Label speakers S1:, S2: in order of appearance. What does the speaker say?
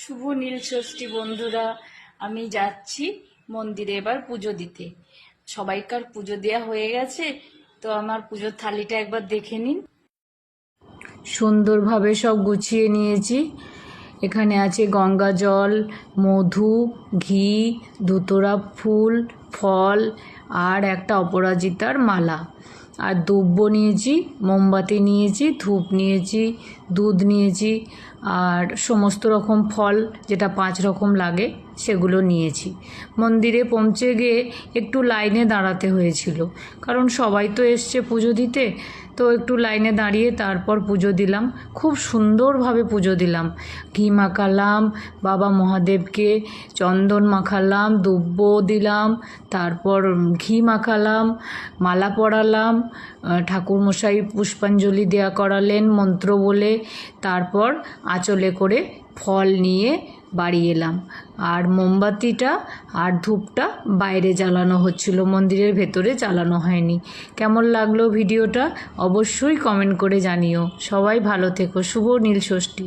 S1: শুভ নীল ষষ্ঠী বন্ধুরা। আমি যাচ্ছি মন্দিরে এবার পুজো দিতে। সবাইকার পুজো দেওয়া হয়ে গেছে, তো আমার পুজোর থালিটা একবার দেখে নিন। সুন্দরভাবে সব গুছিয়ে নিয়েছি। এখানে আছে গঙ্গা জল, মধু, ঘি, ধুতরা ফুল, ফল আর একটা অপরাজিতার মালা। আর দুব্য নিয়েছি, মোমবাতি নিয়েছি, ধূপ নিয়েছি, দুধ নিয়েছি আর সমস্ত রকম ফল যেটা 5 রকম লাগে সেগুলো নিয়েছি। মন্দিরে পৌঁছে গিয়ে একটু লাইনে দাঁড়াতে হয়েছিল, কারণ সবাই তো এসছে পুজো দিতে, তো একটু লাইনে দাঁড়িয়ে তারপর পুজো দিলাম। খুব সুন্দরভাবে পুজো দিলাম। ঘি মাখালাম, বাবা মহাদেবকে চন্দন মাখালাম, দুব্য দিলাম, তারপর ঘি মাখালাম, মালা পরালাম, ঠাকুরমশাই পুষ্পাঞ্জলি দেয়া করালেন মন্ত্র বলে, তারপর আঁচলে করে ফল নিয়ে বাড়ি এলাম। আর মোমবাতিটা আর ধূপটা বাইরে জ্বালানো হচ্ছিল, মন্দিরের ভেতরে জ্বালানো হয়নি। কেমন লাগলো ভিডিওটা অবশ্যই কমেন্ট করে জানিও। সবাই ভালো থেকো। শুভ নীল ষষ্ঠী।